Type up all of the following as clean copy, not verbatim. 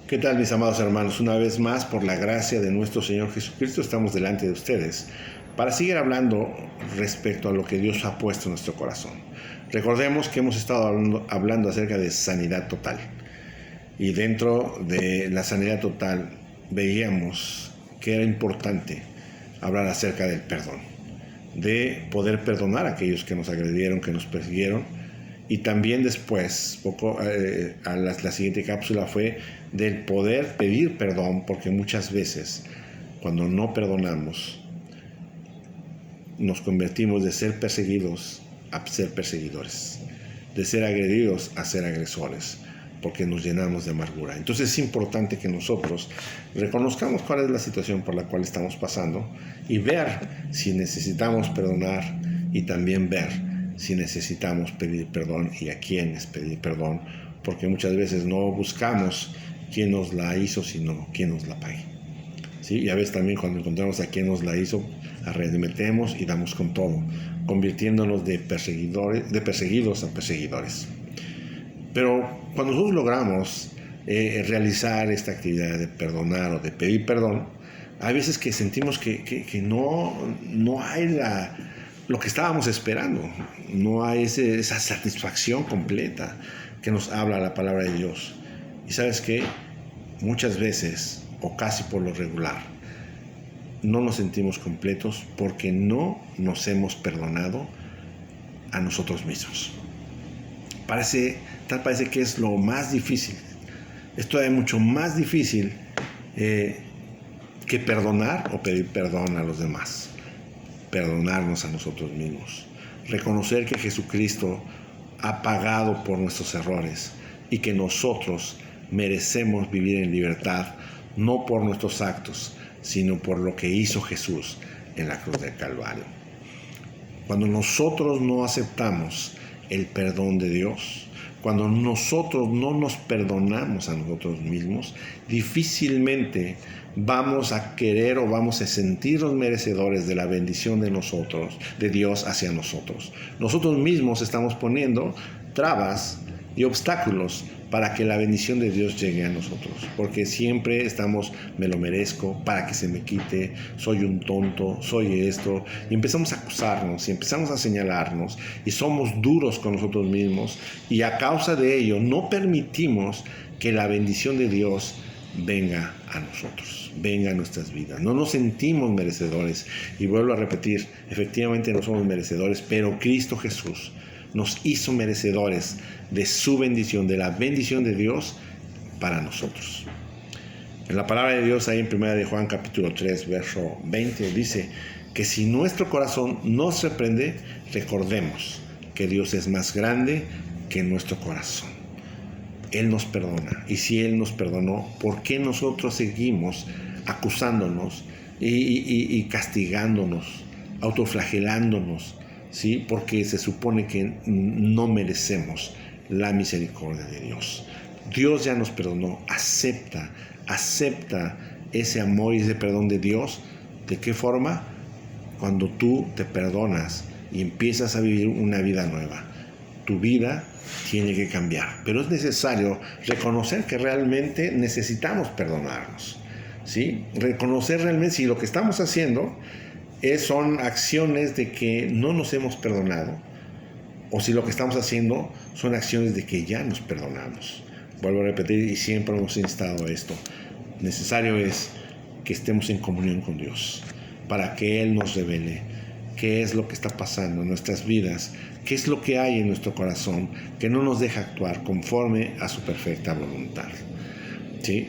¿Qué tal, mis amados hermanos? Una vez más, por la gracia de nuestro Señor Jesucristo, estamos delante de ustedes para seguir hablando respecto a lo que Dios ha puesto en nuestro corazón. Recordemos que hemos estado hablando acerca de sanidad total. Y dentro de la sanidad total veíamos que era importante hablar acerca del perdón, de poder perdonar a aquellos que nos agredieron, que nos persiguieron. Y también después, la siguiente cápsula fue del poder pedir perdón, porque muchas veces cuando no perdonamos nos convertimos de ser perseguidos a ser perseguidores, de ser agredidos a ser agresores, porque nos llenamos de amargura. Entonces es importante que nosotros reconozcamos cuál es la situación por la cual estamos pasando y ver si necesitamos perdonar y también ver si necesitamos pedir perdón y a quiénes pedir perdón, porque muchas veces no buscamos quién nos la hizo, sino quién nos la pague. ¿Sí? Y a veces también cuando encontramos a quién nos la hizo, arremetemos y damos con todo, convirtiéndonos de perseguidos a perseguidores. Pero cuando nosotros logramos realizar esta actividad de perdonar o de pedir perdón, hay veces que sentimos que no hay lo que estábamos esperando, no hay esa satisfacción completa que nos habla la palabra de Dios. Y sabes qué, muchas veces, o casi por lo regular, no nos sentimos completos porque no nos hemos perdonado a nosotros mismos. Parece que es lo más difícil. Esto es mucho más difícil que perdonar o pedir perdón a los demás. Perdonarnos a nosotros mismos. Reconocer que Jesucristo ha pagado por nuestros errores y que nosotros merecemos vivir en libertad, no por nuestros actos, sino por lo que hizo Jesús en la cruz del Calvario. Cuando nosotros no aceptamos el perdón de Dios, cuando nosotros no nos perdonamos a nosotros mismos, difícilmente vamos a querer o vamos a sentirnos merecedores de la bendición de nosotros, de Dios hacia nosotros. Nosotros mismos estamos poniendo trabas y obstáculos para que la bendición de Dios llegue a nosotros, porque siempre estamos, me lo merezco, para que se me quite, soy un tonto, soy esto, y empezamos a acusarnos, y empezamos a señalarnos, y somos duros con nosotros mismos, y a causa de ello no permitimos que la bendición de Dios venga a nosotros, venga a nuestras vidas. No nos sentimos merecedores, y vuelvo a repetir, efectivamente no somos merecedores, pero Cristo Jesús nos hizo merecedores de su bendición, de la bendición de Dios para nosotros. En la palabra de Dios, ahí en 1 de Juan capítulo 3, verso 20, dice que si nuestro corazón nos reprende, recordemos que Dios es más grande que nuestro corazón. Él nos perdona. Y si Él nos perdonó, ¿por qué nosotros seguimos acusándonos y castigándonos, autoflagelándonos? ¿Sí? Porque se supone que no merecemos la misericordia de Dios. Dios ya nos perdonó. Acepta ese amor y ese perdón de Dios. ¿De qué forma? Cuando tú te perdonas y empiezas a vivir una vida nueva. Tu vida tiene que cambiar. Pero es necesario reconocer que realmente necesitamos perdonarnos. ¿Sí? Reconocer realmente si lo que estamos haciendo son acciones de que no nos hemos perdonado, o si lo que estamos haciendo son acciones de que ya nos perdonamos. Vuelvo a repetir, y siempre hemos instado esto. Necesario es que estemos en comunión con Dios, para que Él nos revele qué es lo que está pasando en nuestras vidas, qué es lo que hay en nuestro corazón, que no nos deja actuar conforme a su perfecta voluntad. ¿Sí?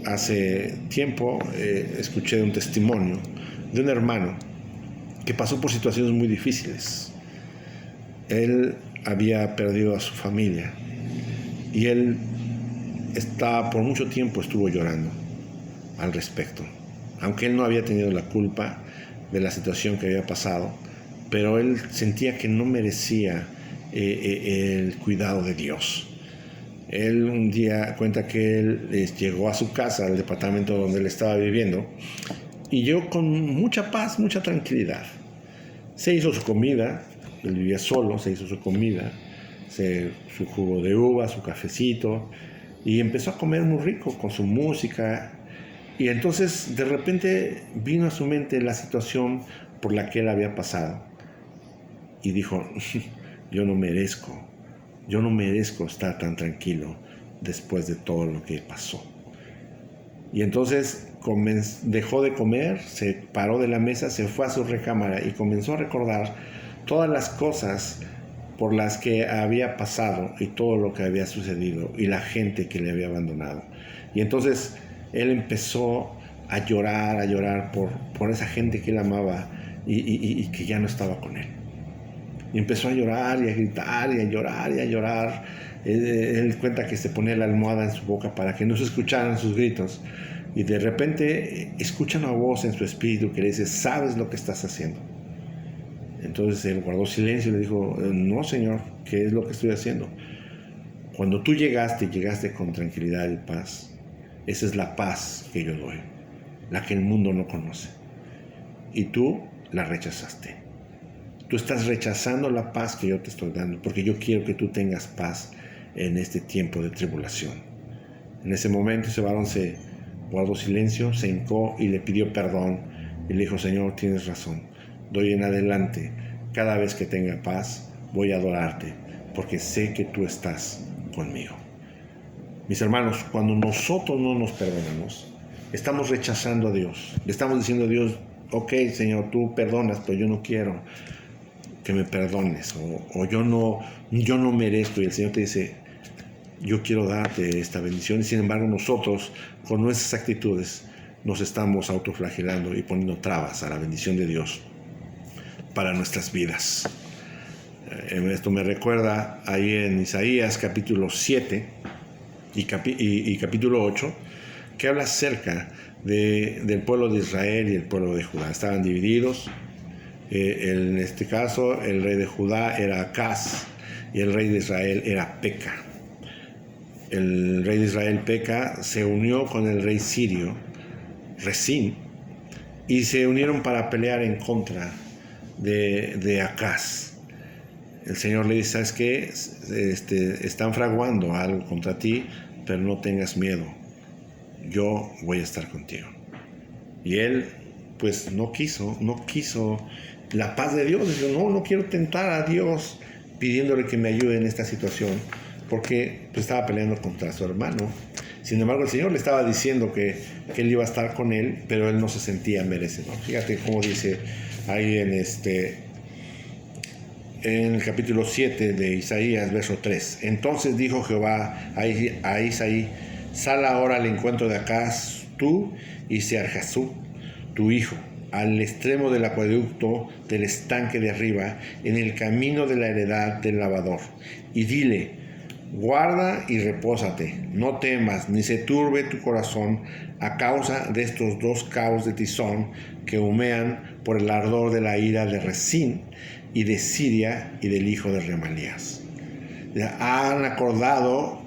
Hace tiempo escuché un testimonio de un hermano que pasó por situaciones muy difíciles. Él había perdido a su familia y él por mucho tiempo estuvo llorando al respecto, aunque él no había tenido la culpa de la situación que había pasado, pero él sentía que no merecía el cuidado de Dios. Él un día cuenta que él llegó a su casa, al departamento donde él estaba viviendo, y llegó con mucha paz, mucha tranquilidad. Se hizo su comida, él vivía solo, se hizo su comida, su jugo de uva, su cafecito, y empezó a comer muy rico con su música. Y entonces de repente vino a su mente la situación por la que él había pasado y dijo, yo no merezco estar tan tranquilo después de todo lo que pasó. Y entonces dejó de comer, se paró de la mesa, se fue a su recámara y comenzó a recordar todas las cosas por las que había pasado y todo lo que había sucedido y la gente que le había abandonado. Y entonces él empezó a llorar por esa gente que él amaba y que ya no estaba con él. Y empezó a llorar y a gritar y a llorar y a llorar. Él cuenta que se ponía la almohada en su boca para que no se escucharan sus gritos. Y de repente escucha una voz en su espíritu que le dice, ¿sabes lo que estás haciendo? Entonces él guardó silencio y le dijo, no, Señor, ¿qué es lo que estoy haciendo? Cuando tú llegaste con tranquilidad y paz. Esa es la paz que yo doy, la que el mundo no conoce. Y tú la rechazaste. Tú estás rechazando la paz que yo te estoy dando, porque yo quiero que tú tengas paz en este tiempo de tribulación. En ese momento ese varón se guardó silencio, se hincó y le pidió perdón. Y le dijo, Señor, tienes razón. Doy en adelante, cada vez que tenga paz, voy a adorarte, porque sé que tú estás conmigo. Mis hermanos, cuando nosotros no nos perdonamos, estamos rechazando a Dios. Le estamos diciendo a Dios, ok, Señor, tú perdonas, pero yo no quiero que me perdones, o yo no merezco. Y el Señor te dice, yo quiero darte esta bendición. Y sin embargo, nosotros, con nuestras actitudes, nos estamos autoflagelando y poniendo trabas a la bendición de Dios para nuestras vidas. Esto me recuerda ahí en Isaías capítulo 7 y capítulo 8, que habla acerca del pueblo de Israel y el pueblo de Judá. Estaban divididos. En este caso, el rey de Judá era Acaz y el rey de Israel era Peca. El rey de Israel, Peca, se unió con el rey sirio, Resín, y se unieron para pelear en contra de Acaz. El Señor le dice, ¿sabes qué? Están fraguando algo contra ti, pero no tengas miedo. Yo voy a estar contigo. Y él, pues, no quiso la paz de Dios. Dijo, no quiero tentar a Dios pidiéndole que me ayude en esta situación, porque pues, estaba peleando contra su hermano. Sin embargo, el Señor le estaba diciendo que él iba a estar con él, pero él no se sentía merecedor. Fíjate cómo dice ahí en el capítulo 7 de Isaías, verso 3. Entonces dijo Jehová a Isaí, sal ahora al encuentro de Acaz, tú y Searjasú, tu hijo, al extremo del acueducto del estanque de arriba, en el camino de la heredad del lavador, y dile, guarda y repósate, no temas, ni se turbe tu corazón a causa de estos dos cabos de tizón que humean por el ardor de la ira de Resín y de Siria y del hijo de Remalías. Han acordado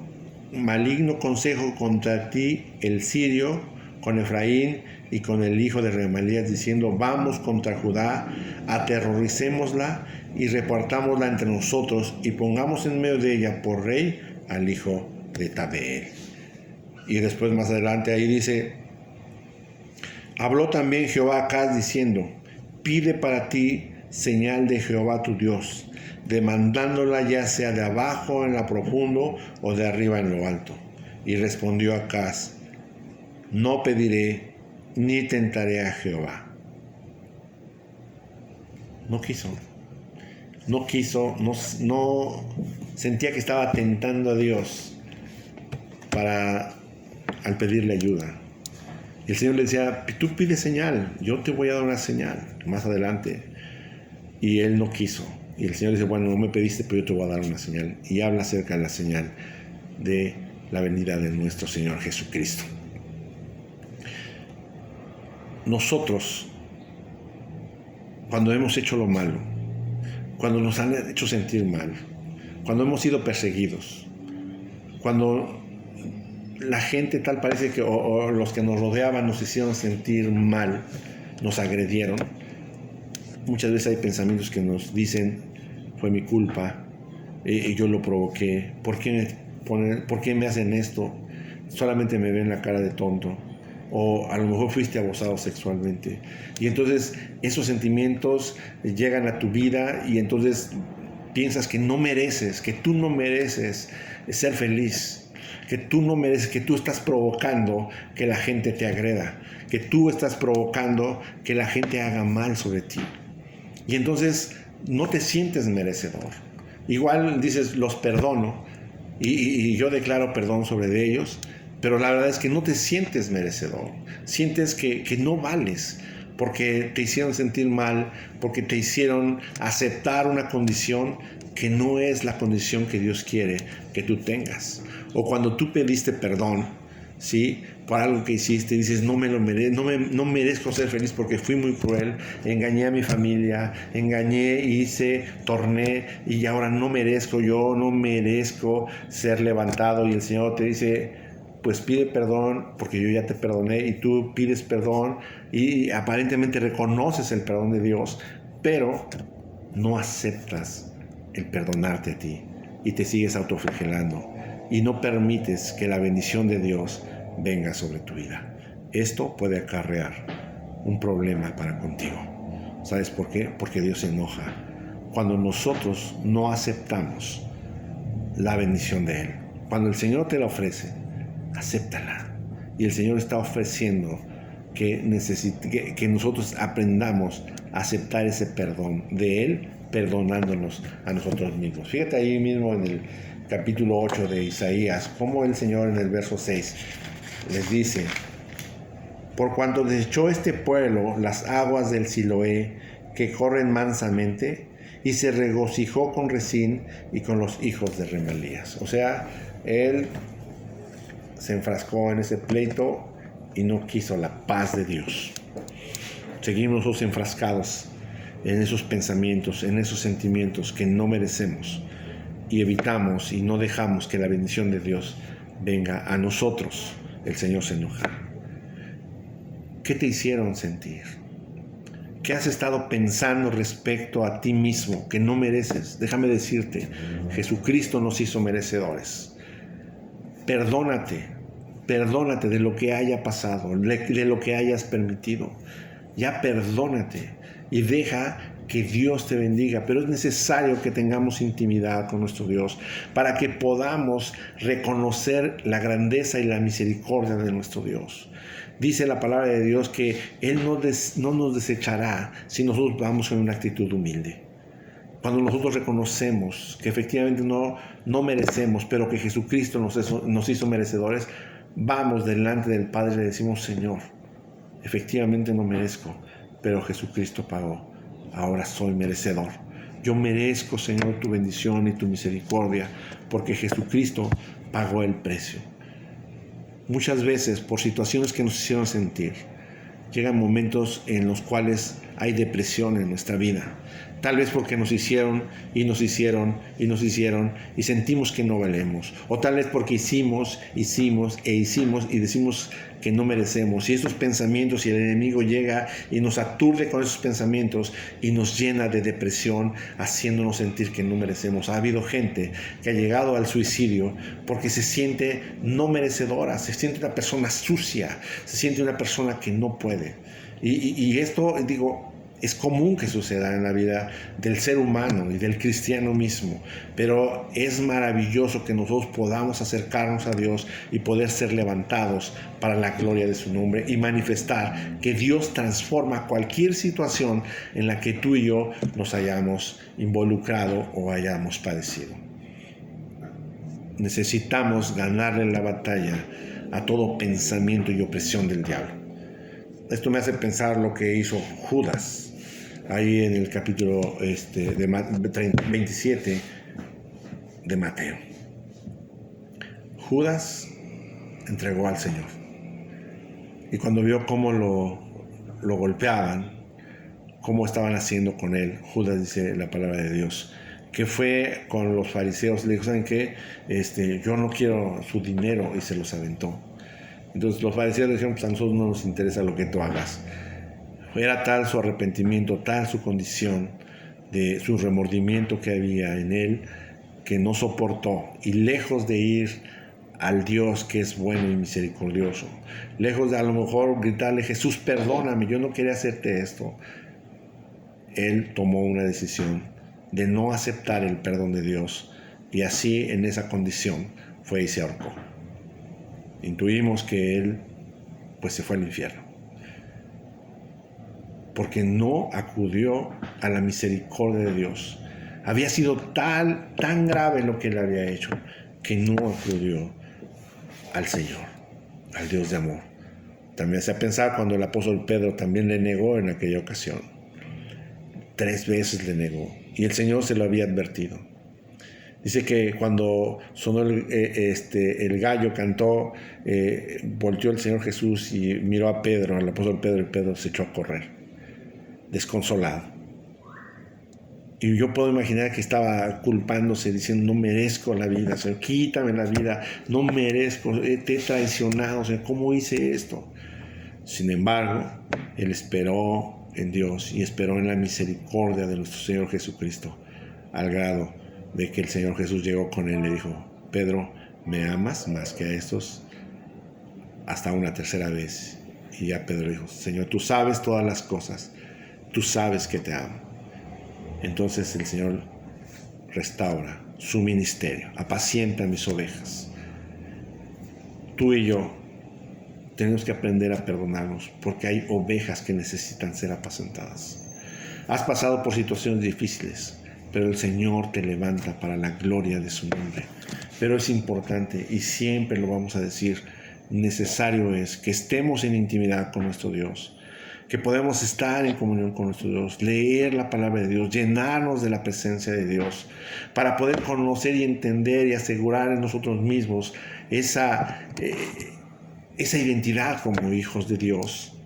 maligno consejo contra ti el sirio con Efraín y con el hijo de Remalías, diciendo, vamos contra Judá, aterroricémosla y repartámosla entre nosotros y pongamos en medio de ella por rey al hijo de Tabeel. Y después más adelante ahí dice, habló también Jehová a Acaz diciendo, pide para ti señal de Jehová tu Dios, demandándola ya sea de abajo en lo profundo o de arriba en lo alto. Y respondió Acaz, no pediré ni tentaré a Jehová. No sentía que estaba tentando a Dios al pedirle ayuda. Y el Señor le decía, tú pide señal, yo te voy a dar una señal más adelante. Y él no quiso. Y el Señor dice, bueno, no me pediste, pero yo te voy a dar una señal. Y habla acerca de la señal de la venida de nuestro Señor Jesucristo. Nosotros, cuando hemos hecho lo malo, cuando nos han hecho sentir mal, cuando hemos sido perseguidos, cuando la gente tal parece que, o los que nos rodeaban nos hicieron sentir mal, nos agredieron, muchas veces hay pensamientos que nos dicen, fue mi culpa, yo lo provoqué, ¿por qué me hacen esto? solamente me ven la cara de tonto, o a lo mejor fuiste abusado sexualmente. Y entonces esos sentimientos llegan a tu vida y entonces piensas que no mereces, que tú no mereces ser feliz, que tú no mereces, que tú estás provocando que la gente te agreda, que tú estás provocando que la gente haga mal sobre ti. Y entonces no te sientes merecedor. Igual dices, los perdono y yo declaro perdón sobre ellos, pero la verdad es que no te sientes merecedor. Sientes que no vales porque te hicieron sentir mal, porque te hicieron aceptar una condición que no es la condición que Dios quiere que tú tengas. O cuando tú pediste perdón, ¿sí?, por algo que hiciste, dices, no merezco ser feliz porque fui muy cruel, engañé a mi familia, torné y ahora no merezco ser levantado. Y el Señor te dice, pues pide perdón porque yo ya te perdoné, y tú pides perdón y aparentemente reconoces el perdón de Dios, pero no aceptas el perdonarte a ti y te sigues autoflagelando y no permites que la bendición de Dios venga sobre tu vida. Esto puede acarrear un problema para contigo. ¿Sabes por qué? Porque Dios se enoja cuando nosotros no aceptamos la bendición de Él. Cuando el Señor te la ofrece, acéptala. Y el Señor está ofreciendo que nosotros aprendamos a aceptar ese perdón de Él, perdonándonos a nosotros mismos. Fíjate ahí mismo en el capítulo 8 de Isaías, como el Señor en el verso 6 les dice: por cuanto desechó este pueblo las aguas del Siloé que corren mansamente, y se regocijó con Rezín y con los hijos de Remalías. O sea, él se enfrascó en ese pleito y no quiso la paz de Dios. Seguimos nosotros enfrascados en esos pensamientos, en esos sentimientos que no merecemos, y evitamos y no dejamos que la bendición de Dios venga a nosotros. El Señor se enoja. ¿Qué te hicieron sentir? ¿Qué has estado pensando respecto a ti mismo que no mereces? Déjame decirte, Jesucristo nos hizo merecedores. Perdónate de lo que haya pasado, de lo que hayas permitido. Ya perdónate y deja que Dios te bendiga, pero es necesario que tengamos intimidad con nuestro Dios para que podamos reconocer la grandeza y la misericordia de nuestro Dios. Dice la palabra de Dios que Él no nos desechará si nosotros vamos con una actitud humilde. Cuando nosotros reconocemos que efectivamente no merecemos, pero que Jesucristo nos hizo merecedores, vamos delante del Padre y le decimos: Señor, efectivamente no merezco, pero Jesucristo pagó. Ahora soy merecedor. Yo merezco, Señor, tu bendición y tu misericordia, porque Jesucristo pagó el precio. Muchas veces, por situaciones que nos hicieron sentir, llegan momentos en los cuales hay depresión en nuestra vida. Tal vez porque nos hicieron y sentimos que no valemos. O tal vez porque hicimos y decimos que no merecemos. Y esos pensamientos, y el enemigo llega y nos aturde con esos pensamientos y nos llena de depresión, haciéndonos sentir que no merecemos. Ha habido gente que ha llegado al suicidio porque se siente no merecedora, se siente una persona sucia, se siente una persona que no puede. Y esto, es común que suceda en la vida del ser humano y del cristiano mismo, pero es maravilloso que nosotros podamos acercarnos a Dios y poder ser levantados para la gloria de su nombre y manifestar que Dios transforma cualquier situación en la que tú y yo nos hayamos involucrado o hayamos padecido. Necesitamos ganarle la batalla a todo pensamiento y opresión del diablo. Esto me hace pensar lo que hizo Judas ahí en el capítulo 27 de Mateo. Judas entregó al Señor, y cuando vio cómo lo golpeaban, cómo estaban haciendo con él, Judas, dice la palabra de Dios, que fue con los fariseos, le dijo: ¿saben qué? Yo no quiero su dinero, y se los aventó. Entonces los fariseos le dijeron: pues a nosotros no nos interesa lo que tú hagas. Era tal su arrepentimiento, tal su condición, de su remordimiento que había en él, que no soportó, y lejos de ir al Dios que es bueno y misericordioso. Lejos de a lo mejor gritarle, Jesús, perdóname, yo no quería hacerte esto. Él tomó una decisión de no aceptar el perdón de Dios, y así en esa condición fue y se ahorcó. Intuimos que él pues se fue al infierno, porque no acudió a la misericordia de Dios. Había sido tan grave lo que él había hecho, que no acudió al Señor, al Dios de amor. También se ha pensado cuando el apóstol Pedro también le negó en aquella ocasión. 3 veces le negó, y el Señor se lo había advertido. Dice que cuando sonó el gallo, cantó, volteó el Señor Jesús y miró a Pedro, al apóstol Pedro, y Pedro se echó a correr, desconsolado. Y yo puedo imaginar que estaba culpándose, diciendo, no merezco la vida, Señor, quítame la vida, no merezco, te he traicionado, Señor, ¿cómo hice esto? Sin embargo, él esperó en Dios y esperó en la misericordia de nuestro Señor Jesucristo, al grado de que el Señor Jesús llegó con él y le dijo, Pedro, ¿me amas más que a estos? Hasta una tercera vez. Y ya Pedro dijo, Señor, tú sabes todas las cosas, tú sabes que te amo. Entonces el Señor restaura su ministerio, apacienta mis ovejas. Tú y yo tenemos que aprender a perdonarnos, porque hay ovejas que necesitan ser apacentadas. Has pasado por situaciones difíciles, pero el Señor te levanta para la gloria de su nombre. Pero es importante, y siempre lo vamos a decir, necesario es que estemos en intimidad con nuestro Dios, que podemos estar en comunión con nuestro Dios, leer la palabra de Dios, llenarnos de la presencia de Dios, para poder conocer y entender y asegurar en nosotros mismos esa identidad como hijos de Dios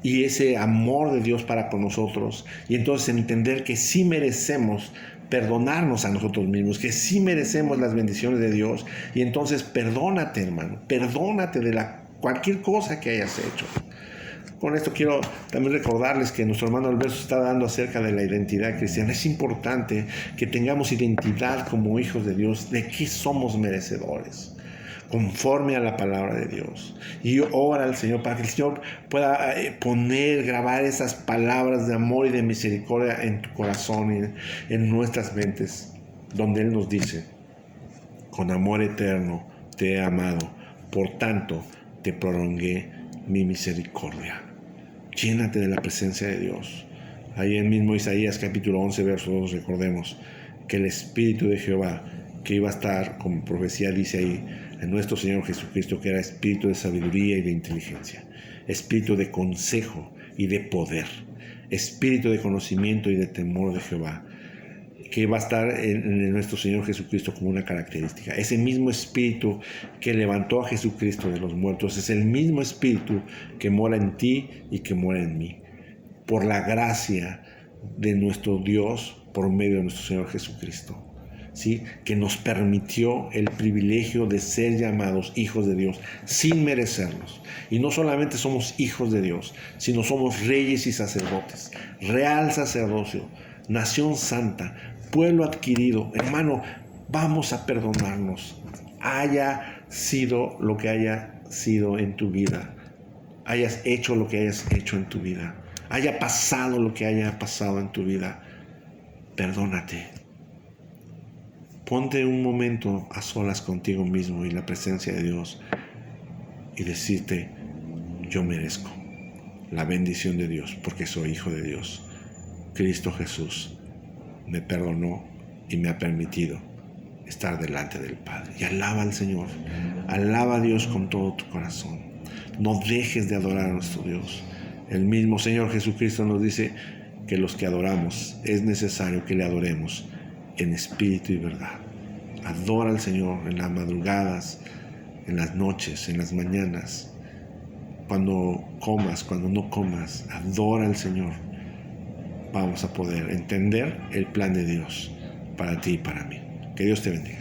y ese amor de Dios para con nosotros, y entonces entender que sí merecemos perdonarnos a nosotros mismos, que sí merecemos las bendiciones de Dios. Y entonces perdónate, hermano, perdónate de cualquier cosa que hayas hecho. Con esto quiero también recordarles que nuestro hermano Alberto está dando acerca de la identidad cristiana. Es importante que tengamos identidad como hijos de Dios, de qué somos merecedores, conforme a la palabra de Dios. Y ora al Señor para que el Señor pueda grabar esas palabras de amor y de misericordia en tu corazón y en nuestras mentes, donde Él nos dice, con amor eterno te he amado, por tanto te prolongué mi misericordia. Llénate de la presencia de Dios. Ahí en mismo Isaías capítulo 11 verso 2 recordemos que el Espíritu de Jehová, que iba a estar, como profecía dice ahí, en nuestro Señor Jesucristo, que era espíritu de sabiduría y de inteligencia, espíritu de consejo y de poder, espíritu de conocimiento y de temor de Jehová, que va a estar en nuestro Señor Jesucristo como una característica. Ese mismo espíritu que levantó a Jesucristo de los muertos es el mismo espíritu que mora en ti y que mora en mí, por la gracia de nuestro Dios por medio de nuestro Señor Jesucristo. ¿Sí? Que nos permitió el privilegio de ser llamados hijos de Dios sin merecerlos. Y no solamente somos hijos de Dios, sino somos reyes y sacerdotes, real sacerdocio, nación santa, pueblo adquirido. Hermano, vamos a perdonarnos, haya sido lo que haya sido en tu vida, hayas hecho lo que hayas hecho en tu vida, haya pasado lo que haya pasado en tu vida. Perdónate. Ponte un momento a solas contigo mismo y la presencia de Dios y decirte, yo merezco la bendición de Dios porque soy hijo de Dios. Cristo Jesús me perdonó y me ha permitido estar delante del Padre. Y alaba al Señor, alaba a Dios con todo tu corazón. No dejes de adorar a nuestro Dios. El mismo Señor Jesucristo nos dice que los que adoramos es necesario que le adoremos en espíritu y verdad. Adora al Señor en las madrugadas, en las noches, en las mañanas, cuando comas, cuando no comas, adora al Señor. Vamos a poder entender el plan de Dios para ti y para mí. Que Dios te bendiga.